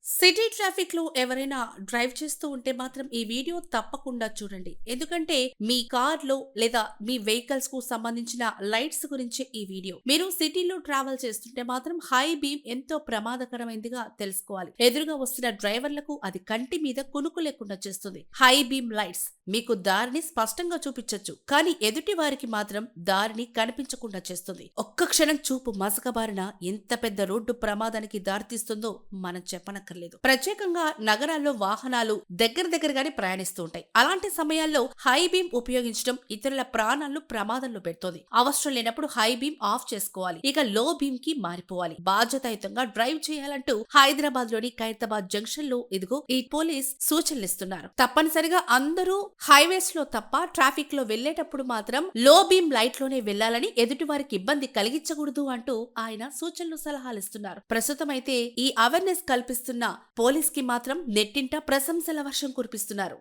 City traffic లో ఎవరైనా drive చేస్తూ ఉంటే మాత్రం ఈ వీడియో తప్పకుండా చూడండి. ఎందుకంటే మీ కార్ లో లేదా మీ వెహికల్స్ కు సంబంధించిన లైట్స్ గురించి ఈ వీడియో. మీరు సిటీలో ట్రావెల్ చేస్తుంటే మాత్రం హై బీమ్ ఎంతో ప్రమాదకరమైనదిగా తెలుసుకోవాలి. ఎదురుగా వస్తున్న డ్రైవర్లకు అది కంటి మీద కునుకు లేకుండా చేస్తుంది. హై బీమ్ లైట్స్ మీకు దారిని స్పష్టంగా చూపించొచ్చు, కానీ ఎదుటి వారికి మాత్రం దారిని కనిపించకుండా చేస్తుంది. ఒక్క క్షణం చూపు మసకబారిన ఎంత పెద్ద రోడ్డు ప్రమాదానికి దారితీస్తుందో మనం చెప్పనక్కర్లేదు. ప్రత్యేకంగా నగరాల్లో వాహనాలు దగ్గరగానే ప్రయాణిస్తూ ఉంటాయి. అలాంటి సమయాల్లో హై బీమ్ ఉపయోగించడం ఇతరుల ప్రాణాలను ప్రమాదంలో పెడుతోంది. అవసరం లేనప్పుడు హై బీమ్ ఆఫ్ చేసుకోవాలి. ఇక లో బీమ్ కి మారిపోవాలి. బాధ్యతాయుతంగా డ్రైవ్ చేయాలంటూ హైదరాబాద్ లోని ఖైరతాబాద్ జంక్షన్ లో ఇదిగో ఈ పోలీస్ సూచనలు ఇస్తున్నారు. తప్పనిసరిగా అందరూ హైవేస్ లో తప్ప ట్రాఫిక్ లో వెళ్లేటప్పుడు మాత్రం లో బీమ్ లైట్ లోనే వెళ్లాలని, ఎదుటి వారికి ఇబ్బంది కలిగించకూడదు అంటూ ఆయన సూచనలు సలహాలు ఇస్తున్నారు. ప్రస్తుతం అయితే ఈ అవేర్నెస్ కల్పిస్తున్న పోలీస్ కి మాత్రం నెట్టింట ప్రశంసల వర్షం కురిపిస్తున్నారు.